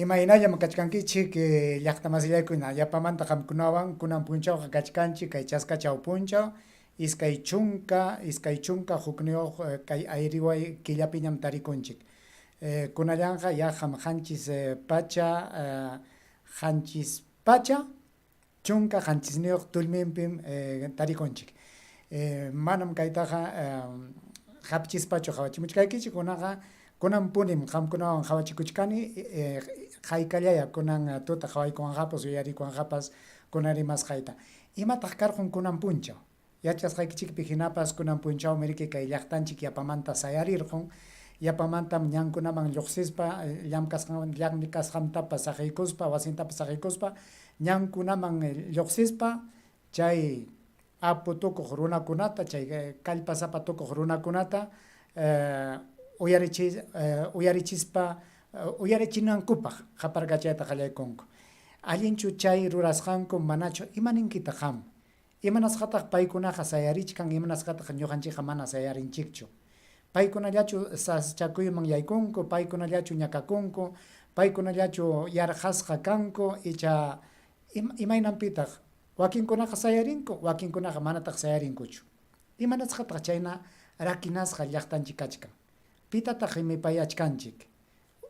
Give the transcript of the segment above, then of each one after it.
Imaynallam kachkankichik llaqta masillaykuna yapamanta hamkunawan kunan punchawqa kachkanchik kay chaska chawpunchaw iskay chunka hukniyuq kay ayriway killapiñam tarikunchik. Kunallanqa ya hanchis pacha chunka hanchisniyuq tullminpim tarikunchik. Manam kaytaqa hapchispachu hawachimuchkaykichik kunaqa kunan punim hamkunawan hawachikuchkani haykallaya kunan tuta hawaykuwanhapas uyarikuwanhapas kunan rimasqayta. Imataq karqun kunan punchaw yachasqaykichikpi hinapas kunan punchawmi riki kay llaqtanchik yapamanta sayarirqun yapamantam ñankunaman lluqsispa llamkasqantapas saqiykuspa wasintapas saqiykuspa ñankunaman lluqsispa chay apu tukuq runakunata chay kallpasapa tukuq runakunata uyarichinankupaq haparqachayta qallaykunku. Allinchu chay rurasqanku manachu imaninkita qam. Imanasqataq paykunaqa sayarichkan imanasqataq ñuqanchikqa mana sayarinchikchu. Paykunallachu saschakuyman yaykunku, paykunallachu ñakakunku, paykunallachu yarqasqa kanku icha imaynanpitaq wakinkunaqa sayarinku, wakinkunaqa manataq sayarinkuchu. Imanasqataq chayna rakinasqa llaqtanchik kachkan. Pitataq qimipayachkanchik.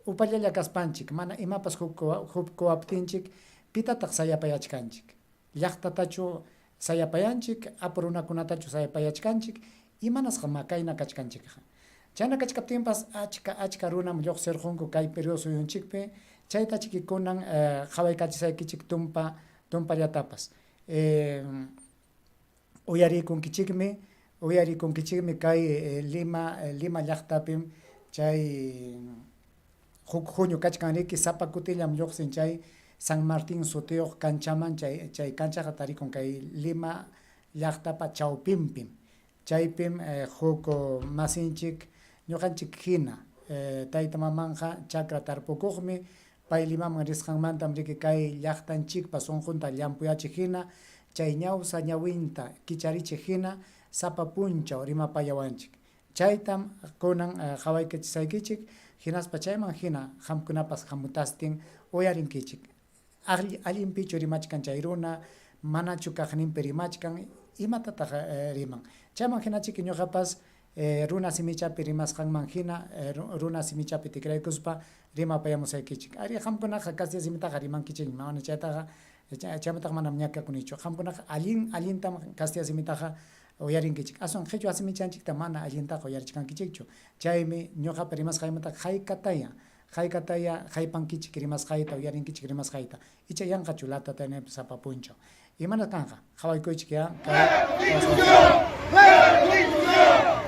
Upallalla kaspanchik mana imapas hukkuwaptinchik pitataq sayapayachkanchik. Llaqtatachu sayapayanchik, apu runakunatachu sayapayachkanchik, imanasqa makayna kachkanchikqa. Chayna kachkaptinpas achka runam lluqsirqunku kay periodo suyunchikpi chayta chikikunan hawaykachisaykichik tumpallatapas. Uyarikunkichikmi kay Lima llaqtapim chay huk junio kachkanriki sapa kutillam lluqsin chay San Martín sutiyuq kanchaman chay kanchaqa tarikun kay Lima llaqtapa chawpinpim. Chaypim huk masinchik ñuqanchik hina tayta mamanqa chakra tarpukuqmi pay Limaman risqanmantam riki kay llaqtanchikpa sunqunta llampuyachik hina chay ñawsa ñawinta kicharichik hina sapa punchaw rimapayawanchik. Chaytam kunan hawaykachisaykichik hinaspa chayman hina hamkunapas hamutastin uyarinkichik. Allinpichu rimachkan chay runa manachu kaqninpi rimachkan imatataq riman. Chayman hinachiki ñuqapas runa simichapi rimasqanman hina runa simichapi tikraykuspa rimapayamusaykichik. Ari hamkunaqa Castilla simitaqa rimankichik mana chaytaqa chaymataq manam ñakakunichu. Hamkunaqa allintam Castilla simitaqa uyarinkichik. Aswan qhichwa simichanchikta mana allintaqa uyarichkankichikchu. Chaymi ñuqapi rimasqaymanta haykataya haypankichik rimasqayta uyarinkichik rimasqayta. Icha yanqachu latata sapa punchaw. Imanas kanqa hawaykuychik ya.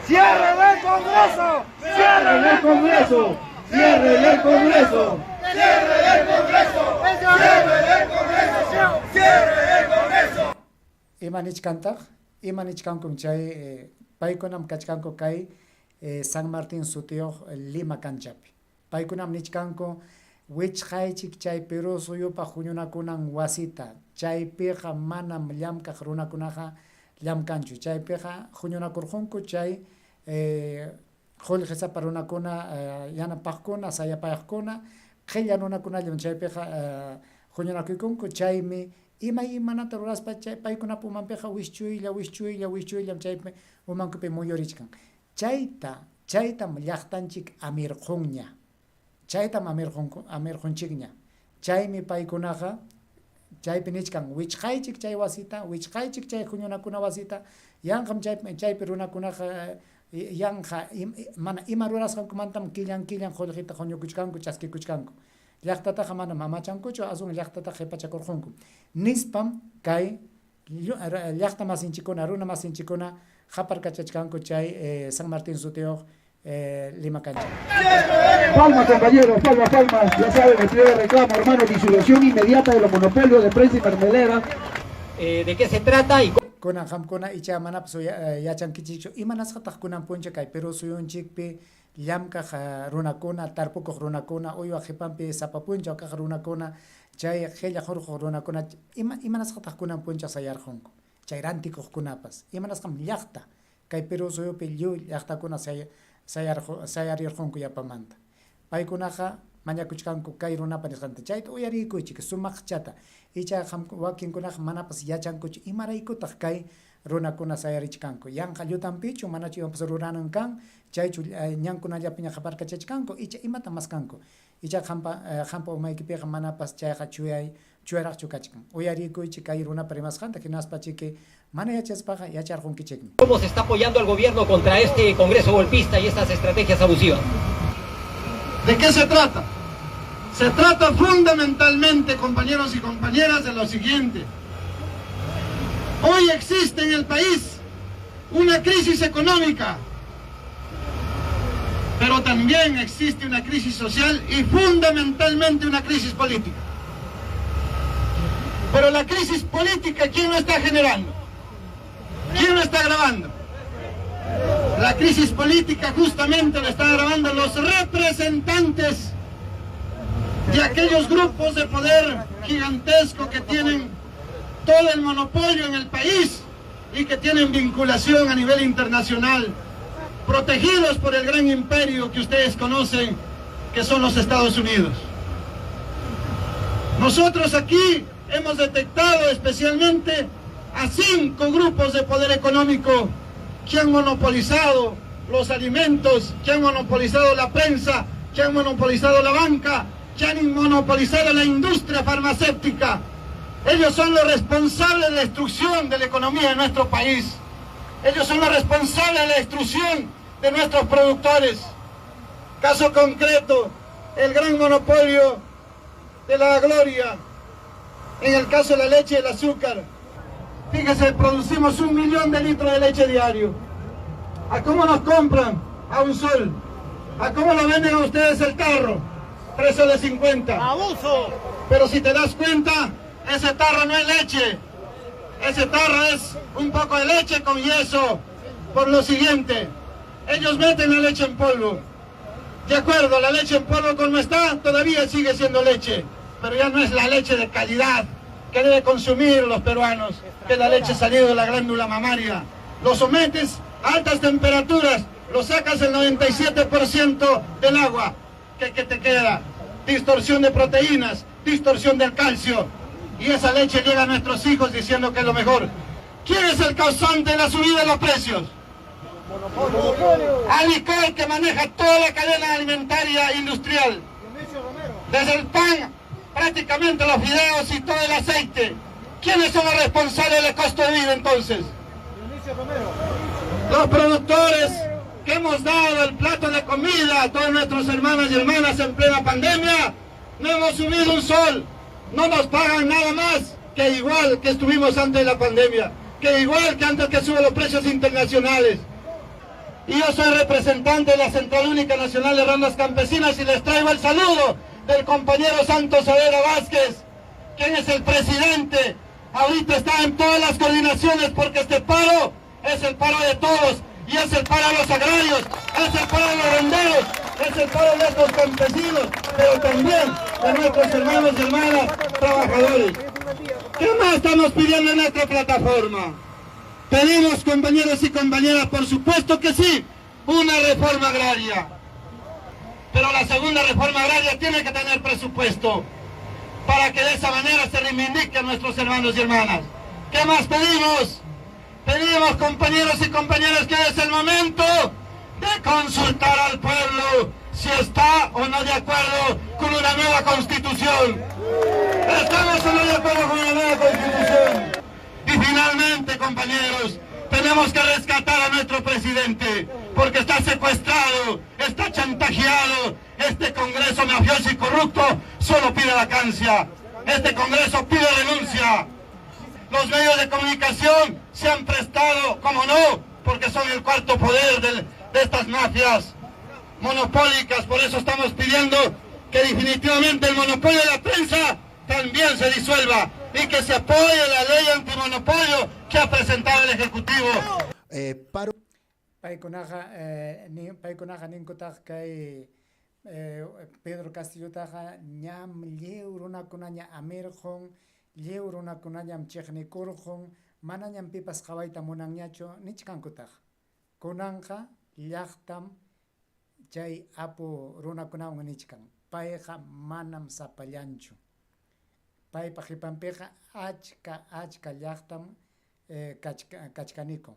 ¡Cierren el Congreso! ¡Cierren el Congreso! ¡Cierren el Congreso! ¡Cierren el Congreso! ¡Cierren el Congreso! ¡Cierren el Congreso! Imanichkankum chay paykunam kachkanku kay San Martín sutiyuq Lima kanchapi. Paykunam nichkanku wichqaychik chay Perú suyupa huñunakunan wasita. Chaypiqa manam llamkaq runakunaqa llamkanchu. Chaypiqa huñunakurqunku chay qullqisapa runakuna yanapaqkuna sayapayaqkuna qilla runakunallam chaypiqa huñunakuykunku. Chaymi imanata ruraspa chay paykunapa umanpiqa wischuylla chaypi umankupi muyurichkan. Chaytam llaqtanchik amirqunña. Chaytam amirqunchikña. Chaymi paykunaqa chaypi nichkan wichqaychik chay wasita, wichqaychik chay huñunakuna wasita, yanqam chaypi runakunaqa yanqa mana ima rurasqankumantam killan qullqita huñukuchkanku chaskikuchkanku. Llaqtataqa manam amachankuchu aswan llaqtataqa qipachakurqunku. Nispam kay llaqta masinchikuna runa masinchikuna haparkachachkanku chay San Martín sutiyuq Lima cancha. Palmas, compañeros, palmas. Ya saben, el primer reclamo, hermano, disolución inmediata de los monopolios de prensa y mermelera. ¿De qué se trata? Kunan hamkuna icha manapis yachankichikchu imanasqataq kunan puncha kay Perú suyunchikpi llamkaq runakuna tarpukuq runakuna uywa qipanpi sapa punchaw kaq runakuna chay qilla hurquq runakuna imanasqataq kunan puncha sayarqunku chay rantikuqkunapas imanasqam llaqta kay Perú suyupi lluy llaqtakuna sayarirqunku yapamanta. Paykunaqa mañakuchkanku kay runapa nisqanta chayta uyarikuychik sumaqchata icha wakinkunaq manapas yachankuchu imaraykutaq kay runakuna sayarichkanku yanqa llutanpichu manachu imapas ruranan kan chaychu ñankunallapi ña qaparkachachkanku icha imata mas kanku icha qampa umaykipiqa manapas chayqa chuyaraqchu kachkan uyarikuychik kay runapa rimasqanta hinaspa chiki mana yachaspaqa yacharqunkichikmi. ¿Cómo se está apoyando al gobierno contra este Congreso golpista y estas estrategias abusivas? ¿De qué se trata? Se trata fundamentalmente, compañeros y compañeras, de lo siguiente. Hoy existe en el país una crisis económica, pero también existe una crisis social y fundamentalmente una crisis política. Pero la crisis política, ¿quién lo está generando? ¿Quién lo está agravando? La crisis política justamente lo están agravando los representantes de aquellos grupos de poder gigantesco que tienen todo el monopolio en el país y que tienen vinculación a nivel internacional, protegidos por el gran imperio que ustedes conocen, que son los Estados Unidos. Nosotros aquí hemos detectado especialmente a 5 grupos de poder económico que han monopolizado los alimentos, que han monopolizado la prensa, que han monopolizado la banca, que han monopolizado la industria farmacéutica. Ellos son los responsables de la destrucción de la economía de nuestro país. Ellos son los responsables de la destrucción de nuestros productores. Caso concreto, el gran monopolio de la gloria. En el caso de la leche y el azúcar. Fíjese, producimos 1 millón de litros de leche diario. ¿A cómo nos compran? A un sol. ¿A cómo lo venden a ustedes el tarro? 3,50 soles. ¡Abuso! Pero si te das cuenta, ese tarro no es leche. Ese tarro es un poco de leche con yeso. Por lo siguiente, ellos meten la leche en polvo. De acuerdo, la leche en polvo como está, todavía sigue siendo leche. Pero ya no es la leche de calidad que debe consumir los peruanos, que es la leche salida de la glándula mamaria. Lo sometes a altas temperaturas, lo sacas el 97% del agua que te queda. Distorsión de proteínas, distorsión del calcio. Y esa leche llega a nuestros hijos diciendo que es lo mejor. ¿Quién es el causante de la subida de los precios? Alicor, que maneja toda la cadena alimentaria industrial. Desde el pan, prácticamente los fideos y todo el aceite. ¿Quiénes son los responsables del costo de vida entonces? Los productores que hemos dado el plato de comida a todos nuestros hermanos y hermanas en plena pandemia, no hemos subido un sol, no nos pagan nada más que igual que estuvimos antes de la pandemia, que igual que antes que suben los precios internacionales. Y yo soy representante de la Central Única Nacional de Rondas Campesinas y les traigo el saludo del compañero Santos Saavedra Vázquez, quien es el presidente. Ahorita está en todas las coordinaciones porque este paro es el paro de todos y es el paro de los agrarios, es el paro de los renderos, es el paro de estos campesinos, pero también de nuestros hermanos y hermanas trabajadores. ¿Qué más estamos pidiendo en nuestra plataforma? Pedimos, compañeros y compañeras, por supuesto que sí, una reforma agraria. Pero la segunda reforma agraria tiene que tener presupuesto para que de esa manera se reivindiquen nuestros hermanos y hermanas. ¿Qué más pedimos? Pedimos, compañeros y compañeras, que es el momento de consultar al pueblo si está o no de acuerdo con una nueva constitución. ¿Estamos o no de acuerdo con una nueva constitución? Y finalmente, compañeros, tenemos que rescatar a nuestro presidente, porque está secuestrado, está chantajeado. Este Congreso mafioso y corrupto solo pide vacancia. Este Congreso pide renuncia. Los medios de comunicación se han prestado, como no, porque son el cuarto poder de estas mafias monopólicas. Por eso estamos pidiendo que definitivamente el monopolio de la prensa también se disuelva y que se apoye la ley antimonopolio que ha presentado el Ejecutivo. Paykunaqa ninkutaq kay Pedro Castillo taqa ñam lliw runakunaña amirqun, lliw runakunañam chiqnikurqun, manañam pipas qhawayta munanñachu nichkankutaq. Kunanqa llaqtam chay apu runakunawan nichkan. payqa manam sapallanchu. Paypa qhipanpiqa achka llaqtam kachkanikun.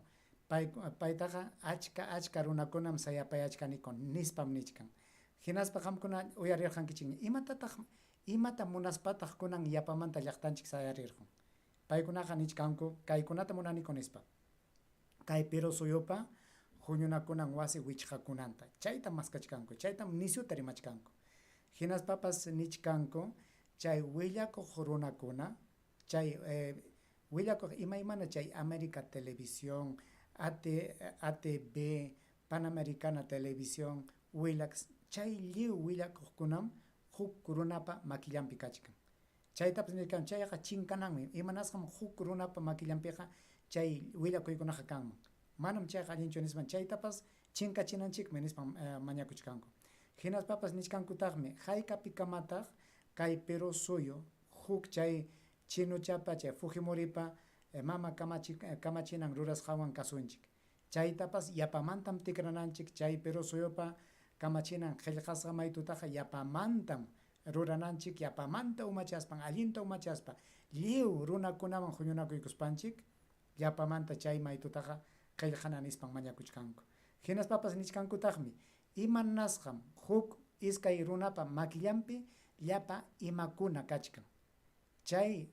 Paytaqa achka runakunam sayapayachkanikun nispam nichkan. Hinaspa qamkuna uyarirqankichikña imata munaspataq kunan yapamanta llaqtanchik sayarirqun. Paykunaqa nichkanku kaykunata munanikun nispa. Kay Perú suyupa huñunakunan wasi wichqakunanta chayta maskachkanku, chaytam nisyuta rimachkanku. Hinaspapas nichkanku chay willakuq runakuna, chay willakuq imaymana chay América Televisión, ATV, Panamericana Televisión, willak chay lliw willakuqkunam huk runapa makillampi kachkan. Chaytapas nikan chayqa chinkananmi, imanasqam huk runapa makillampiqa chay willakuykunaqa kanman. Manam chayqa allinchu nispan chaytapas chinkachinanchikmi nispan mañakuchkanku. Hinaspapas nichkankutaqmi haykapi kamataq kay Perú suyo huk chay chinuchapa chay Fujimoripa mama kamachinan rurasqawan kasunchik. Chaytapas yapamantam tikrananchik chay Perú suyupa kamachinan qillqasqa maytutaqa yapamantam rurananchik, yapamanta umachaspan allinta umachaspa lliw runakunaman huñunakuykuspanchik yapamanta chay maytutaqa qillqana nispan mañakuchkanku. Hinaspapas nichkankutaqmi imanasqam huk iskay runapa makillampi llapa imakuna kachkan. Chay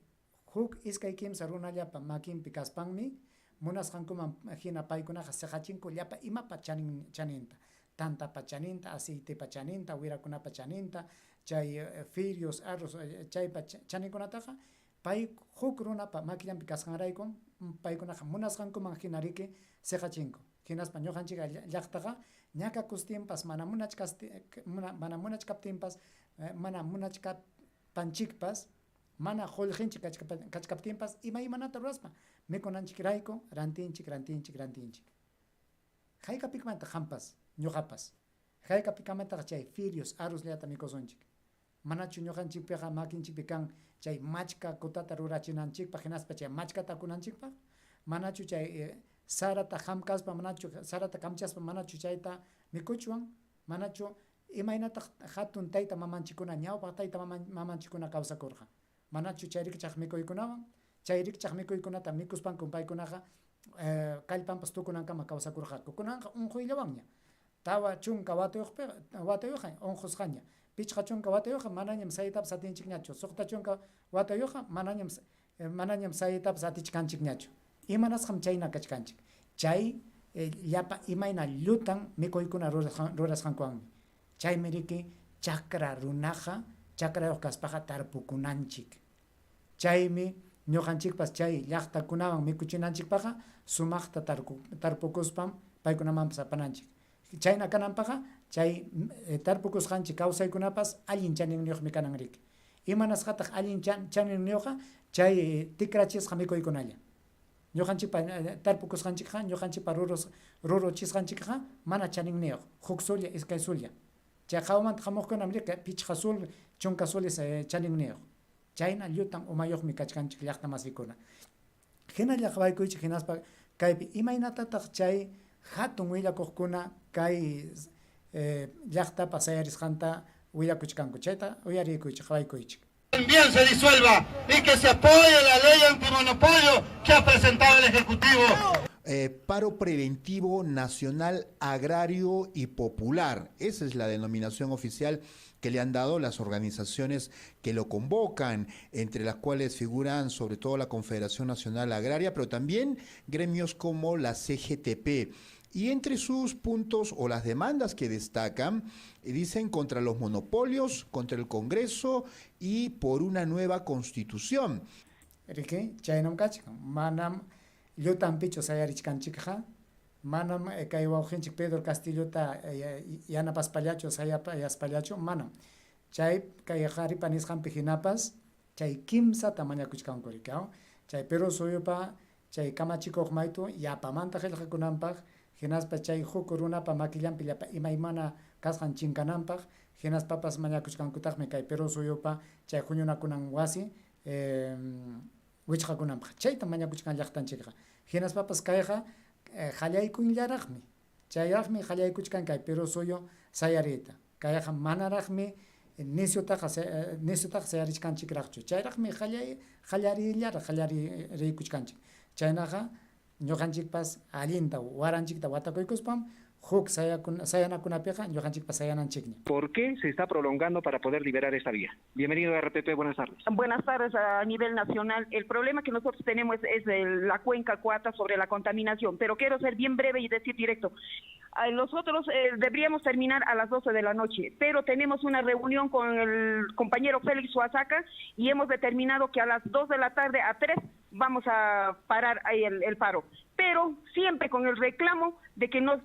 huk iskay kimsa runallapa makinpi kaspanmi munasqankuman hina paykunaqa seqachinku llapa imapa chaninta. Tantapa chaninta, aceitepa chaninta, wirakunapa chaninta, chay firios, arroz, chaypa chaninkunataqa pay huk runapa makillampi kasqanraykun paykunaqa munasqankuman hinariki seqachinku. Hinaspa ñuqanchik llaqtaqa ñakakustinpas mana munachkaptinpas mana munachkapanchikpas mana qullqinchik kachkaptinpas imanata ruraspa mikunanchikrayku rantinchik. Haykapikmanta hampas ñuqapas haykapikamantaqa chay firios arrozllata mikusunchik. Manachu ñuqanchikpiqa makinchikpi kan chay machka kutata rurachinanchikpaq hinaspa chay machkata kunanchikpaq manachu chay sarata hamkaspa manachu sarata kamchaspa manachu chayta mikuchwan manachu imaynataq hatun tayta mamanchikuna ñawpaq tayta mamanchikuna kawsakurqa manachu chay rikchaq mikuykunawan chay rikchaq mikuykunata mikuspanku paykunaqa kallpanpas tukunankama kawsakurqaku kunanqa unquyllawanña tawa chunka watayuqqa unqusqaña pichqa chunka watayuqqa manañam saytapas atinchikñachu suqta chunka watayuqqa manañam saytapas atichkanchikñachu imanasqam chayna kachkanchik chay llapa imayna llutan mikuykuna rurasqankuwanmi chaymi riki chakra runaqa chakrayuq kaspaqa tarpukunanchik chaymi ñuqanchikpas chay llaqtakunawan mikuchinanchikpaqa sumaqta tarpukuspam paykunamanpas apananchik chayna kananpaqa chay tarpukusqanchik kawsaykunapas allin chaninñuqmi kanan riki imanasqataq allin chaninñuqqa chay tikrachisqa mikuykunalla ñuqanchikpa tarpukusqanchikqa ñuqanchikpa ruruchisqanchikqa mana chaninñuq huk sulla iskay sulla chay qawmanta hamuqkunam riki pichqa sul chunka sulis chaninñuq chayna llutan umayuqmi kachkanchik llaqta masiykuna. Hinalla qawaykuychik hinaspa kaypi imaynatataq chay hatun willakuqkuna kay llaqtapa sayarisqanta willakuchkanku chayta uyarikuychik qawaykuychik. Bien se disuelva y que se apoye la ley antimonopolio que ha presentado el Ejecutivo. Paro preventivo nacional agrario y popular. Esa es la denominación oficial que le han dado las organizaciones que lo convocan, entre las cuales figuran sobre todo la Confederación Nacional Agraria, pero también gremios como la CGTP. Y entre sus puntos o las demandas que destacan, dicen contra los monopolios, contra el Congreso y por una nueva constitución. Riki, chaynam kachkan, manam llutan picho sayarichkanchikqa, manam kay wawqinchik Pedro Castillota yanapaspallachu sayapaspallachu, manam. Chay kay qharipa nisqanpi hinapas, chay kimsata mañakuchkanku riki, chay Perú suyupa, chay kamachikuq maytu yapamanta qillqakunanpaq, hinaspa chay huk runapa makillampi llapa imaymana kasqan chinkananpaq hinaspapas mañakuchkankutaqmi kay Perú suyupa chay huñunakunan wasi wichqakunanpaq chayta mañakuchkan llaqtanchikqa hinaspapas kayqa qallaykunllaraqmi chayraqmi qallaykuchkan kay Perú suyu sayarita kayqa manaraqmi nisutaqa sayarishkanchikraqchu chayraqmi qallari rikuchkanchik chaynaqa ñuqanchikpas allinta waranchikta watakuykuspam huk sayanakunapiqa ñuqanchikpas sayananchikña. ¿Por qué se está prolongando para poder liberar esta vía? Bienvenido a RPP, buenas tardes. Buenas tardes. A nivel nacional, el problema que nosotros tenemos es la cuenca Cuata sobre la contaminación, pero quiero ser bien breve y decir directo. Nosotros deberíamos terminar a las 12 de la noche, pero tenemos una reunión con el compañero Félix Suazaca y hemos determinado que a las 2 de la tarde a 3 vamos a parar ahí el paro. Pero siempre con el reclamo de que nos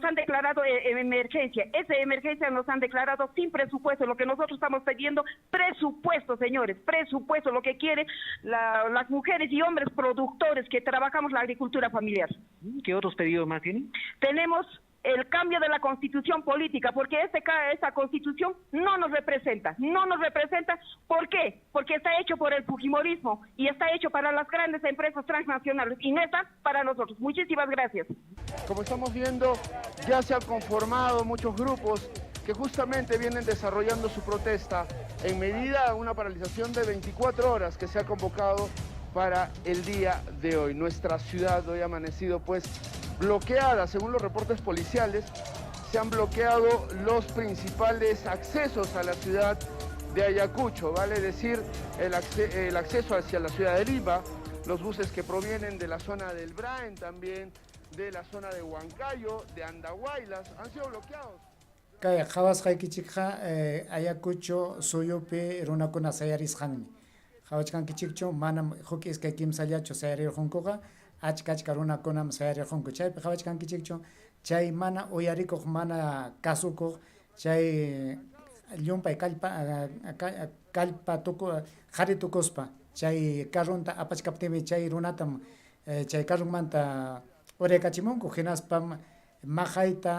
han declarado emergencia. Esa emergencia nos han declarado sin presupuesto. Lo que nosotros estamos pidiendo, presupuesto, señores, presupuesto, lo que quieren las mujeres y hombres productores que trabajamos la agricultura familiar. ¿Qué otros pedidos más tienen? Tenemos el cambio de la constitución política, porque esta constitución no nos representa. ¿Por qué? Porque está hecho por el fujimorismo y está hecho para las grandes empresas transnacionales y no está para nosotros. Muchísimas gracias. Como estamos viendo, ya se han conformado muchos grupos que justamente vienen desarrollando su protesta en medida a una paralización de 24 horas que se ha convocado para el día de hoy. Nuestra ciudad hoy ha amanecido pues bloqueada. Según los reportes policiales, se han bloqueado los principales accesos a la ciudad de Ayacucho, vale decir el acceso hacia la ciudad de Lima, los buses que provienen de la zona del Braen, también de la zona de Huancayo, de Andahuaylas, han sido bloqueados. Kay qhawasqaykichikqa Ayacucho suyupi runakuna sayarisqanmi. Qhawachkankichikchu manam huk iskay kimsallachu sayarirqunkuqa achka runakunam sayarirqunku. Chaypi qhawachkankichikchu chay mana uyarikuq mana kasukuq chay llumpay kallpa qhari tukuspa chay karrunta apachkaptimi chay runatam chay karrunmanta uraykachimunku hinaspam maqayta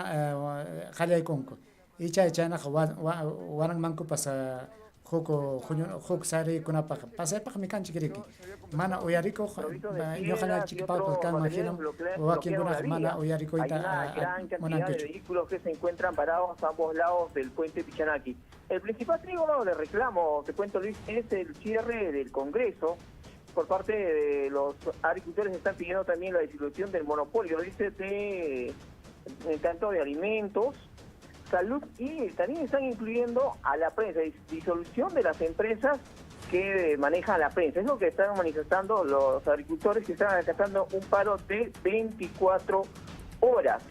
qallaykunku y chaynaqa waranmankupas huk sariykunapaq pasaypaqmi kanchik riki mana uyarikuq ñuqanchikpaqpas kanman wakinkunaq mana uyarikuyta munankichu. De vehículos que se encuentran parados a ambos lados del puente Pichanaki. El principal motivo de reclamo, te cuento Luis, es el cierre del Congreso por parte de los agricultores. Están pidiendo también la disolución del monopolio, dice, tanto de alimentos, salud, y también están incluyendo a la prensa, disolución de las empresas que manejan la prensa. Es lo que están manifestando los agricultores, que están acatando un paro de 24 horas.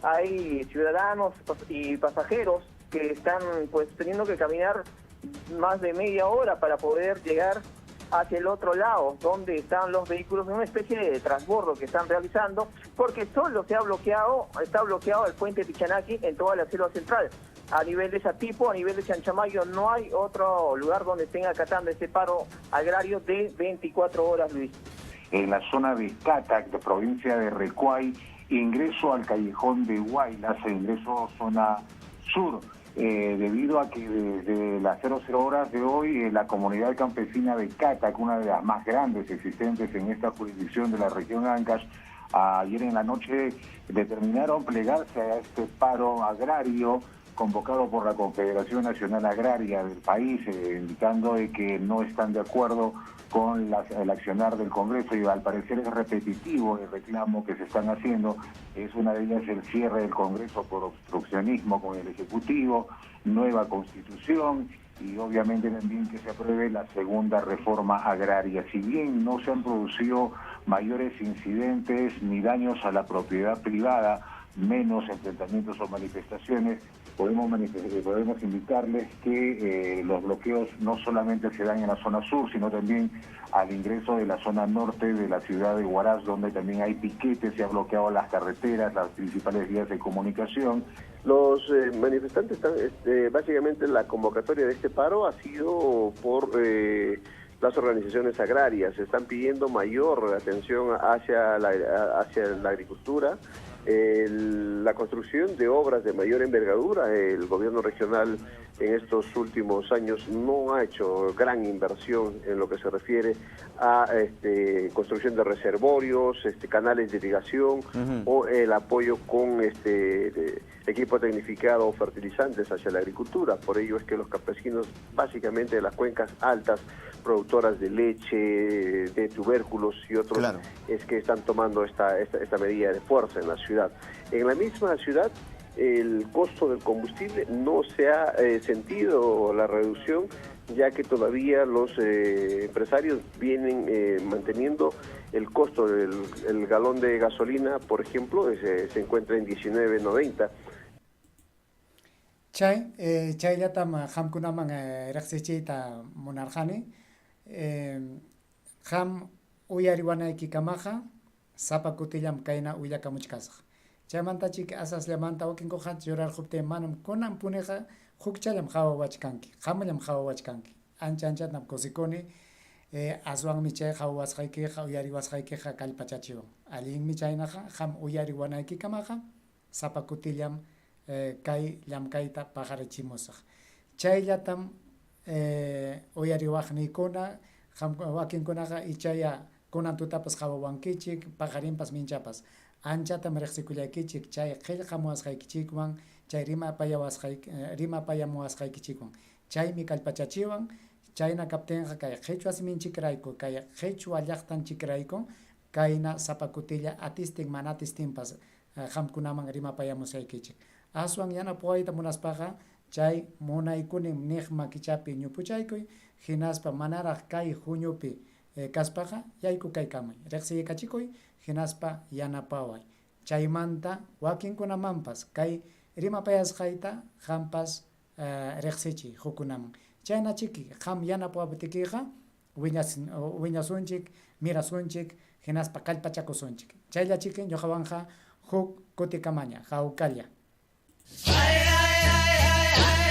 Hay ciudadanos y pasajeros que están pues teniendo que caminar más de media hora para poder llegar hacia el otro lado, donde están los vehículos, en una especie de transbordo que están realizando, porque solo está bloqueado el puente Pichanaki en toda la selva central. A nivel de Satipo, a nivel de Chanchamayo, no hay otro lugar donde estén acatando este paro agrario de 24 horas, Luis. En la zona de Catac, de provincia de Recuay, ingreso al callejón de Huaylas, e ingreso zona sur. Debido a que desde las 00 horas de hoy la comunidad campesina de Catac, una de las más grandes existentes en esta jurisdicción de la región Ancash, ayer en la noche determinaron plegarse a este paro agrario convocado por la Confederación Nacional Agraria del país, indicando de que no están de acuerdo con el accionar del Congreso, y al parecer es repetitivo el reclamo que se están haciendo. Es una de ellas el cierre del Congreso por obstruccionismo con el Ejecutivo, nueva Constitución y obviamente también que se apruebe la segunda reforma agraria. Si bien no se han producido mayores incidentes ni daños a la propiedad privada, menos enfrentamientos o manifestaciones, podemos indicarles que los bloqueos no solamente se dan en la zona sur, sino también al ingreso de la zona norte de la ciudad de Huaraz, donde también hay piquetes, se han bloqueado las carreteras, las principales vías de comunicación. Los manifestantes están, básicamente la convocatoria de este paro ha sido por las organizaciones agrarias. Están pidiendo mayor atención hacia la agricultura, la construcción de obras de mayor envergadura. El gobierno regional en estos últimos años no ha hecho gran inversión en lo que se refiere a construcción de reservorios, canales de irrigación o el apoyo con equipo tecnificado o fertilizantes hacia la agricultura. Por ello es que los campesinos, básicamente de las cuencas altas, productoras de leche, de tubérculos y otros, Claro. es que están tomando esta medida de fuerza en la ciudad. En la misma ciudad, el costo del combustible no se ha sentido la reducción, ya que todavía los empresarios vienen manteniendo el costo del galón de gasolina, por ejemplo, se encuentra en 19.90. Chayllatam hamkunaman reqsichiyta munarqani, ham uyariwanayki kamaqa sapa kutillam kayna willakamuchkasaq. Chaymantachik asaslamanta wakinkuqa churarquptin manam kunan puniqa hukchallam hawawachkanki, hamallam hawawachkanki. Anchanchatnam kusikuni, aswanmi chay hawawasqaykiqa uyariwasqaykiqa kallpachachiwan. Allinmi chaynaqa ham uyariwanayki kamaqa sapa kutillam kay llamkayta paqarichimusaq. Chayllatam uyariwaqniykuna wakinkunaqa ichaya kunan tutapas hawawankichik, paqarinpas minchapas. Anchatam riqsikullaykichik chay qillqamuwasqaykichikwan, chay rimapayamuwasqaykichikwan. Chaymi kallpachachiwan, chayna kaptinqa kay qhichwa siminchikrayku, kay qhichwa llaqtanchikrayku, kayna sapa kutilla atistin mana atistinpas hamkunaman rimapayamusaykichik. Aswan yanapuwayta munaspaqa chay munaykunin niqma kichapi ñupuchaykuy, hinaspa manaraq kay huñupi kaspaqa yayku kaykamay. Riqsiykachikuy, hinaspa yanapaway. Chaymanta wakinkunamanpas kay rimapayasqayta hampas riqsichiy hukunaman. Chayna chiki ham yanapawaptikiqa wiñasunchik, mirasunchik, hinaspa kallpachakusunchik. Chaylla chiki ñuqawanqa huk kutikamaña, hawkalla. Ay, ay, ay, ay, ay.